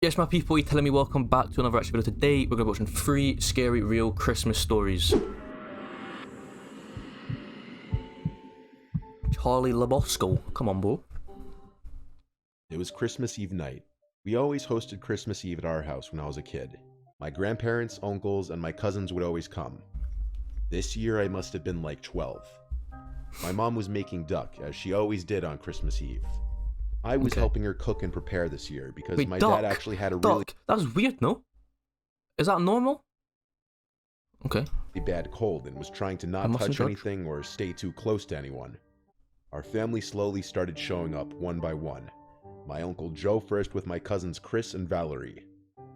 Yes, my people, you're telling me welcome back to another action video. Today, we're going to be watching 3 scary real Christmas stories. Charlie Labosco. Come on, bro. It was Christmas Eve night. We always hosted Christmas Eve at our house when I was a kid. My grandparents, uncles, and my cousins would always come. This year I must have been like 12. My mom was making duck, as she always did on Christmas Eve. I was helping her cook and prepare this year because my dad actually had a really That's weird, no? Is that normal? Okay. bad cold and was trying to not touch anything or stay too close to anyone. Our family slowly started showing up one by one. My Uncle Joe first, with my cousins Chris and Valerie.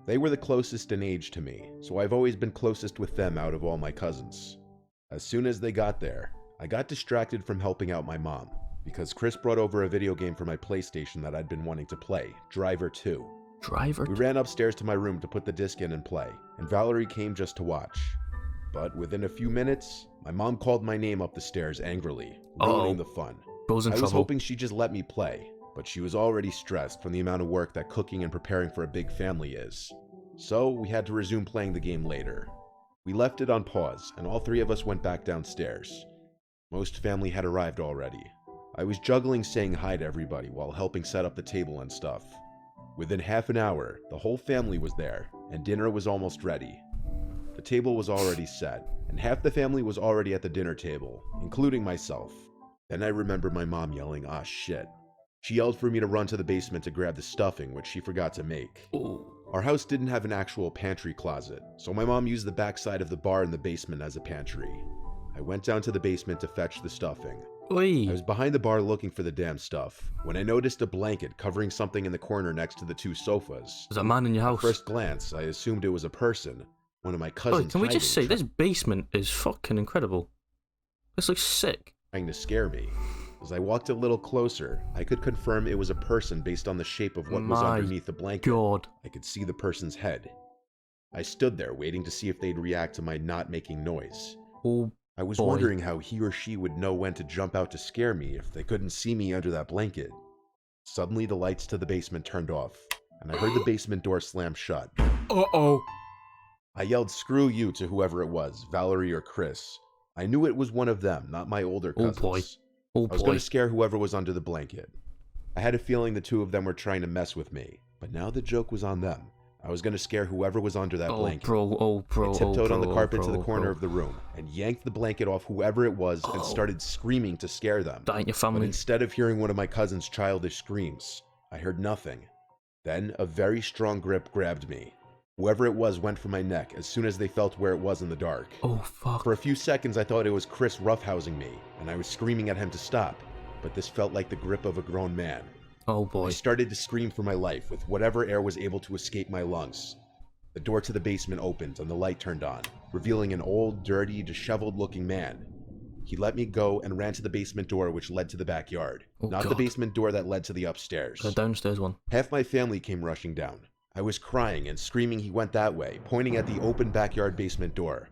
They were the closest in age to me, so I've always been closest with them out of all my cousins. As soon as they got there, I got distracted from helping out my mom, because Chris brought over a video game for my PlayStation that I'd been wanting to play, Driver 2. We ran upstairs to my room to put the disc in and play, and Valerie came just to watch. But within a few minutes, my mom called my name up the stairs angrily, ruining the fun. I was hoping she'd just let me play, but she was already stressed from the amount of work that cooking and preparing for a big family is. So we had to resume playing the game later. We left it on pause, and all three of us went back downstairs. Most family had arrived already. I was juggling saying hi to everybody while helping set up the table and stuff. Within half an hour, the whole family was there, and dinner was almost ready. The table was already set, and half the family was already at the dinner table, including myself. Then I remember my mom yelling, "Ah, shit." She yelled for me to run to the basement to grab the stuffing, which she forgot to make. Our house didn't have an actual pantry closet, so my mom used the backside of the bar in the basement as a pantry. I went down to the basement to fetch the stuffing. I was behind the bar looking for the damn stuff, when I noticed a blanket covering something in the corner next to the two sofas. There's a man in your house. At first glance, I assumed it was a person, one of my cousins. Can we just say, this basement is fucking incredible. This looks sick. Trying to scare me. As I walked a little closer, I could confirm it was a person based on the shape of what was underneath the blanket. I could see the person's head. I stood there waiting to see if they'd react to my not making noise. I was wondering how he or she would know when to jump out to scare me if they couldn't see me under that blanket. Suddenly the lights to the basement turned off, and I heard the basement door slam shut. I yelled "screw you" to whoever it was, Valerie or Chris. I knew it was one of them, not my older cousins. I was going to scare whoever was under the blanket. I had a feeling the two of them were trying to mess with me, but now the joke was on them. I was going to scare whoever was under that blanket. I tiptoed on the carpet to the corner of the room and yanked the blanket off whoever it was and started screaming to scare them. That ain't your family. But instead of hearing one of my cousin's childish screams, I heard nothing. Then a very strong grip grabbed me. Whoever it was went for my neck as soon as they felt where it was in the dark. For a few seconds I thought it was Chris roughhousing me, and I was screaming at him to stop, but this felt like the grip of a grown man. I started to scream for my life with whatever air was able to escape my lungs. The door to the basement opened and the light turned on, revealing an old, dirty, disheveled-looking man. He let me go and ran to the basement door which led to the backyard, not the basement door that led to the upstairs. The downstairs one. Half my family came rushing down. I was crying and screaming he went that way, pointing at the open backyard basement door.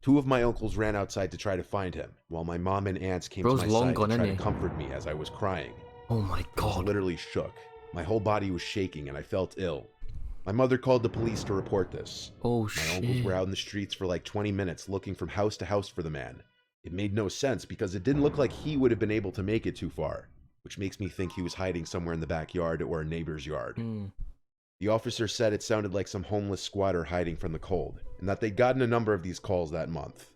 Two of my uncles ran outside to try to find him, while my mom and aunts came to my side to try to comfort me as I was crying. Oh my God. I was literally shook. My whole body was shaking and I felt ill. My mother called the police to report this. My uncles were out in the streets for like 20 minutes looking from house to house for the man. It made no sense because it didn't look like he would have been able to make it too far, which makes me think he was hiding somewhere in the backyard or a neighbor's yard. The officer said it sounded like some homeless squatter hiding from the cold, and that they'd gotten a number of these calls that month.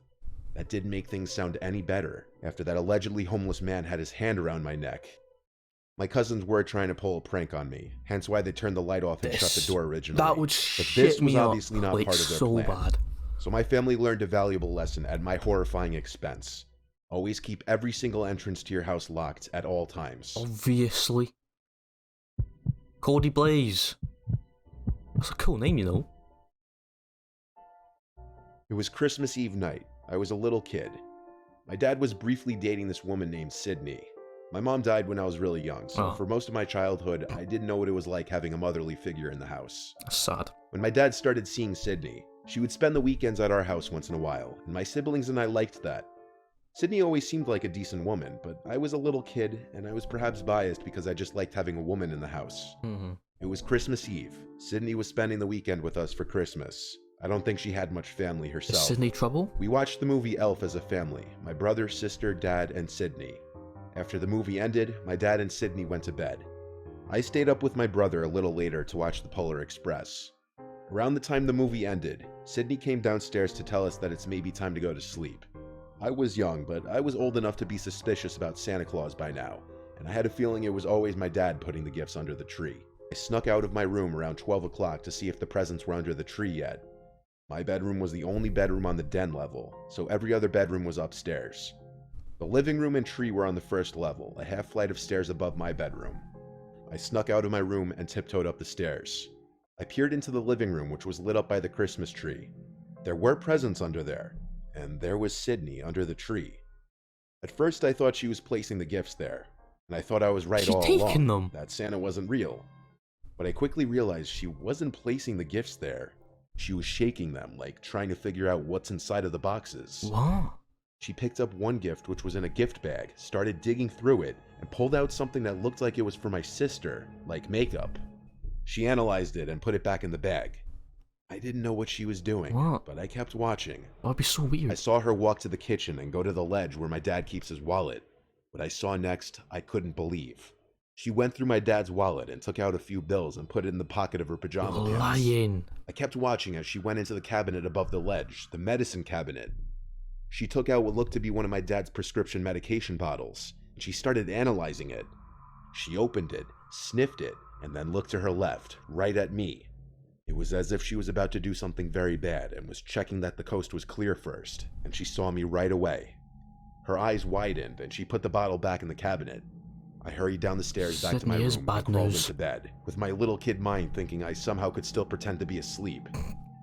That didn't make things sound any better after that allegedly homeless man had his hand around my neck. My cousins were trying to pull a prank on me, hence why they turned the light off and shut the door originally. That would shit me up. Obviously not part of their plan. So my family learned a valuable lesson at my horrifying expense. Always keep every single entrance to your house locked at all times. Obviously. Cody Blaze. That's a cool name, you know. It was Christmas Eve night. I was a little kid. My dad was briefly dating this woman named Sydney. My mom died when I was really young, so for most of my childhood, I didn't know what it was like having a motherly figure in the house. That's sad. When my dad started seeing Sydney, she would spend the weekends at our house once in a while, and my siblings and I liked that. Sydney always seemed like a decent woman, but I was a little kid, and I was perhaps biased because I just liked having a woman in the house. It was Christmas Eve. Sydney was spending the weekend with us for Christmas. I don't think she had much family Is herself. Sydney trouble? We watched the movie Elf as a family, my brother, sister, dad, and Sydney. After the movie ended, my dad and Sydney went to bed. I stayed up with my brother a little later to watch the Polar Express. Around the time the movie ended, Sydney came downstairs to tell us that it's maybe time to go to sleep. I was young, but I was old enough to be suspicious about Santa Claus by now, and I had a feeling it was always my dad putting the gifts under the tree. I snuck out of my room around 12 o'clock to see if the presents were under the tree yet. My bedroom was the only bedroom on the den level, so every other bedroom was upstairs. The living room and tree were on the first level, a half flight of stairs above my bedroom. I snuck out of my room and tiptoed up the stairs. I peered into the living room, which was lit up by the Christmas tree. There were presents under there, and there was Sydney under the tree. At first I thought she was placing the gifts there, and I thought I was right all along, that Santa wasn't real. But I quickly realized she wasn't placing the gifts there. She was shaking them, like trying to figure out what's inside of the boxes. What? She picked up one gift, which was in a gift bag, started digging through it, and pulled out something that looked like it was for my sister, like makeup. She analyzed it and put it back in the bag. I didn't know what she was doing, but I kept watching. That'd be so weird. I saw her walk to the kitchen and go to the ledge where my dad keeps his wallet. What I saw next, I couldn't believe. She went through my dad's wallet and took out a few bills and put it in the pocket of her pajama pants. Lying. I kept watching as she went into the cabinet above the ledge, the medicine cabinet. She took out what looked to be one of my dad's prescription medication bottles, and she started analyzing it. She opened it, sniffed it, and then looked to her left, right at me. It was as if she was about to do something very bad and was checking that the coast was clear first, and she saw me right away. Her eyes widened, and she put the bottle back in the cabinet. I hurried down the stairs back to my room and crawled into bed, with my little kid mind thinking I somehow could still pretend to be asleep.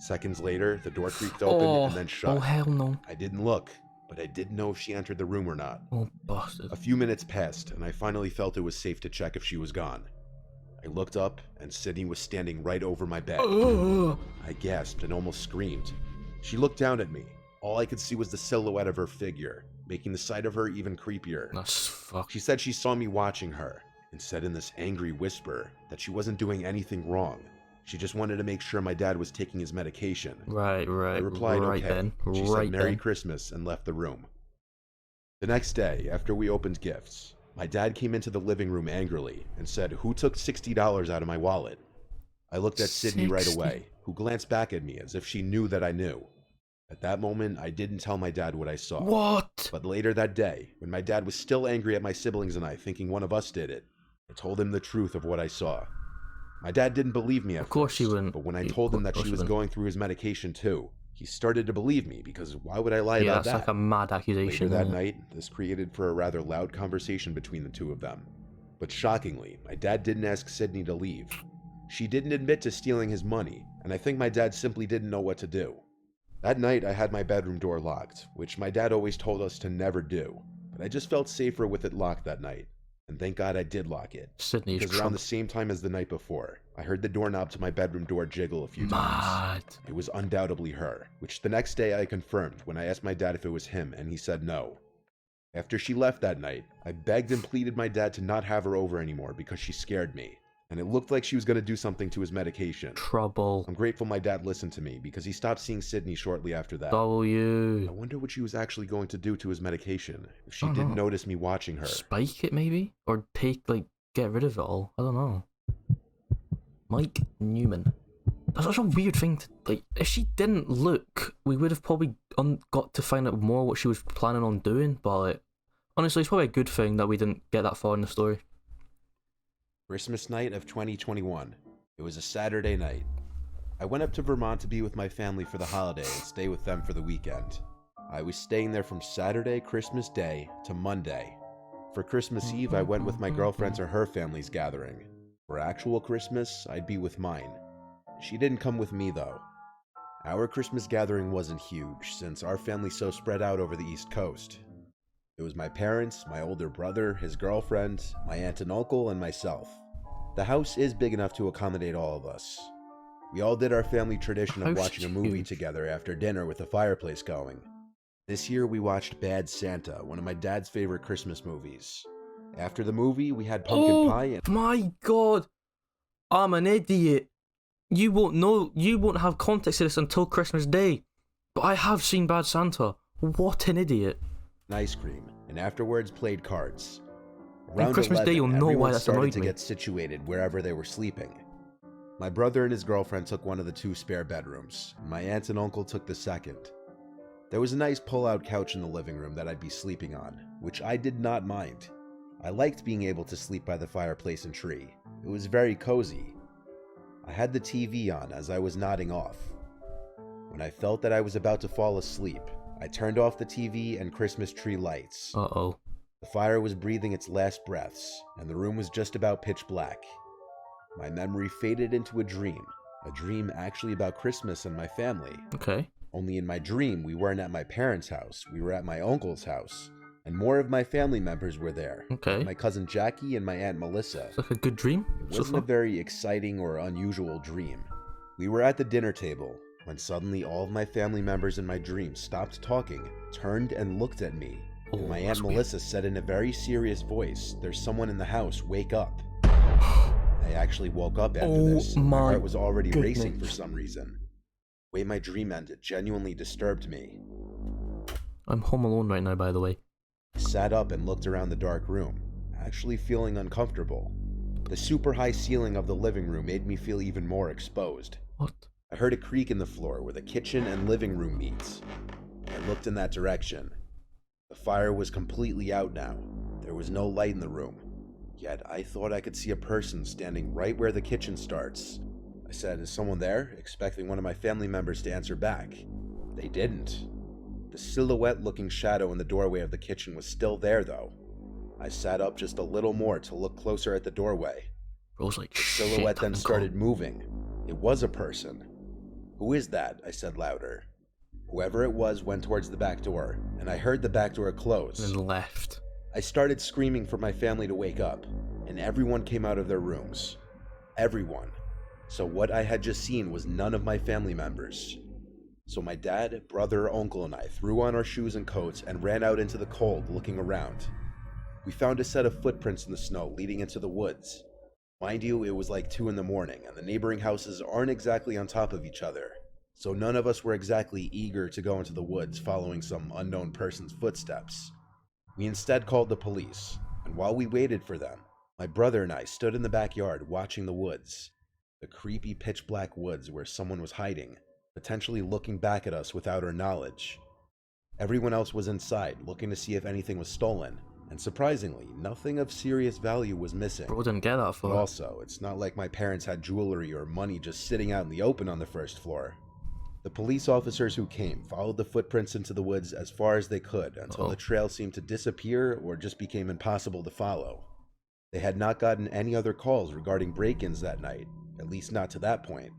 Seconds later, the door creaked open and then shut. Oh, hell no. I didn't look, but I didn't know if she entered the room or not. Oh, bastard. A few minutes passed, and I finally felt it was safe to check if she was gone. I looked up, and Sydney was standing right over my bed. I gasped and almost screamed. She looked down at me. All I could see was the silhouette of her figure, making the sight of her even creepier. That's fuck. She said she saw me watching her, and said in this angry whisper that she wasn't doing anything wrong. She just wanted to make sure my dad was taking his medication. Right. I replied, right okay. Then. She right said Merry then. Christmas and left the room. The next day, after we opened gifts, my dad came into the living room angrily and said, "Who took $60 out of my wallet?" I looked at Sydney right away, who glanced back at me as if she knew that I knew. At that moment, I didn't tell my dad what I saw. What? But later that day, when my dad was still angry at my siblings and I, thinking one of us did it, I told him the truth of what I saw. My dad didn't believe me at first. Of course he wouldn't. But when I told him that she was going through his medication too, he started to believe me, because why would I lie about that? Yeah, it's like a mad accusation. Later that night, this created for a rather loud conversation between the two of them. But shockingly, my dad didn't ask Sydney to leave. She didn't admit to stealing his money, and I think my dad simply didn't know what to do. That night, I had my bedroom door locked, which my dad always told us to never do, but I just felt safer with it locked that night. And thank God I did lock it. Sydney's because around the same time as the night before, I heard the doorknob to my bedroom door jiggle a few times. It was undoubtedly her, which the next day I confirmed when I asked my dad if it was him, and he said no. After she left that night, I begged and pleaded my dad to not have her over anymore because she scared me, and it looked like she was going to do something to his medication. Trouble. I'm grateful my dad listened to me because he stopped seeing Sydney shortly after that. W. I wonder what she was actually going to do to his medication if she didn't notice me watching her. Spike it maybe? Or get rid of it all? I don't know. Mike Newman. That's such a weird thing to, if she didn't look, we would have probably got to find out more what she was planning on doing, but honestly, it's probably a good thing that we didn't get that far in the story. Christmas night of 2021. It was a Saturday night. I went up to Vermont to be with my family for the holiday and stay with them for the weekend. I was staying there from Saturday, Christmas Day, to Monday. For Christmas Eve, I went with my girlfriend's or her family's gathering. For actual Christmas, I'd be with mine. She didn't come with me, though. Our Christmas gathering wasn't huge, since our family's so spread out over the East Coast. It was my parents, my older brother, his girlfriend, my aunt and uncle, and myself. The house is big enough to accommodate all of us. We all did our family tradition of watching a movie together after dinner with the fireplace going. This year we watched Bad Santa, one of my dad's favorite Christmas movies. After the movie, we had pumpkin pie and— my god! I'm an idiot. You won't know. You won't have context to this until Christmas Day. But I have seen Bad Santa. What an idiot. Ice cream, and afterwards played cards. On Christmas Day, you'll know why that's annoyed me. Everyone started to get situated wherever they were sleeping. My brother and his girlfriend took one of the 2 spare bedrooms. My aunt and uncle took the second. There was a nice pull-out couch in the living room that I'd be sleeping on, which I did not mind. I liked being able to sleep by the fireplace and tree. It was very cozy. I had the TV on as I was nodding off. When I felt that I was about to fall asleep, I turned off the TV and Christmas tree lights. Uh-oh. The fire was breathing its last breaths, and the room was just about pitch black. My memory faded into a dream actually about Christmas and my family. Okay. Only in my dream, we weren't at my parents' house, we were at my uncle's house, and more of my family members were there. Okay. My cousin Jackie and my aunt Melissa. It's like a good dream. It wasn't a very exciting or unusual dream. We were at the dinner table, when suddenly all of my family members in my dream stopped talking, turned and looked at me. Oh, My aunt Melissa said in a very serious voice, "There's someone in the house, wake up." I actually woke up after this. My heart was already racing for some reason. The way my dream ended genuinely disturbed me. I'm home alone right now, by the way. I sat up and looked around the dark room, actually feeling uncomfortable. The super high ceiling of the living room made me feel even more exposed. What? I heard a creak in the floor where the kitchen and living room meets. I looked in that direction. The fire was completely out now. There was no light in the room. Yet I thought I could see a person standing right where the kitchen starts. I said, "Is someone there?" expecting one of my family members to answer back. They didn't. The silhouette-looking shadow in the doorway of the kitchen was still there, though. I sat up just a little more to look closer at the doorway. Bro's like, the silhouette then started moving. It was a person. "Who is that?" I said louder. Whoever it was went towards the back door, and I heard the back door close. And left. I started screaming for my family to wake up, and everyone came out of their rooms. Everyone. So what I had just seen was none of my family members. So my dad, brother, uncle, and I threw on our shoes and coats and ran out into the cold, looking around. We found a set of footprints in the snow leading into the woods. Mind you, it was like 2 in the morning, and the neighboring houses aren't exactly on top of each other. So none of us were exactly eager to go into the woods following some unknown person's footsteps. We instead called the police, and while we waited for them, my brother and I stood in the backyard watching the woods. The creepy pitch black woods where someone was hiding, potentially looking back at us without our knowledge. Everyone else was inside, looking to see if anything was stolen, and surprisingly, nothing of serious value was missing. Bro didn't get that far. But also, it's not like my parents had jewelry or money just sitting out in the open on the first floor. The police officers who came followed the footprints into the woods as far as they could until the trail seemed to disappear or just became impossible to follow. They had not gotten any other calls regarding break-ins that night, at least not to that point.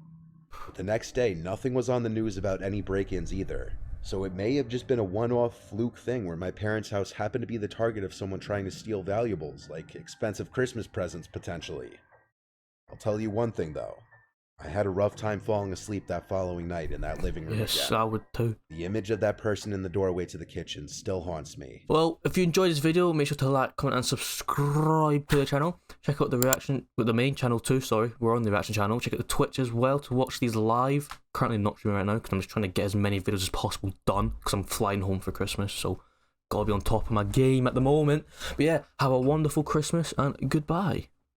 But the next day, nothing was on the news about any break-ins either. So it may have just been a one-off fluke thing where my parents' house happened to be the target of someone trying to steal valuables, like expensive Christmas presents potentially. I'll tell you one thing though. I had a rough time falling asleep that following night in that living room. Yes, again. I would too. The image of that person in the doorway to the kitchen still haunts me. Well, if you enjoyed this video, make sure to like, comment, and subscribe to the channel. Check out the reaction, with the main channel too, sorry. We're on the reaction channel. Check out the Twitch as well to watch these live. Currently not streaming right now because I'm just trying to get as many videos as possible done because I'm flying home for Christmas, so gotta be on top of my game at the moment. But yeah, have a wonderful Christmas and goodbye.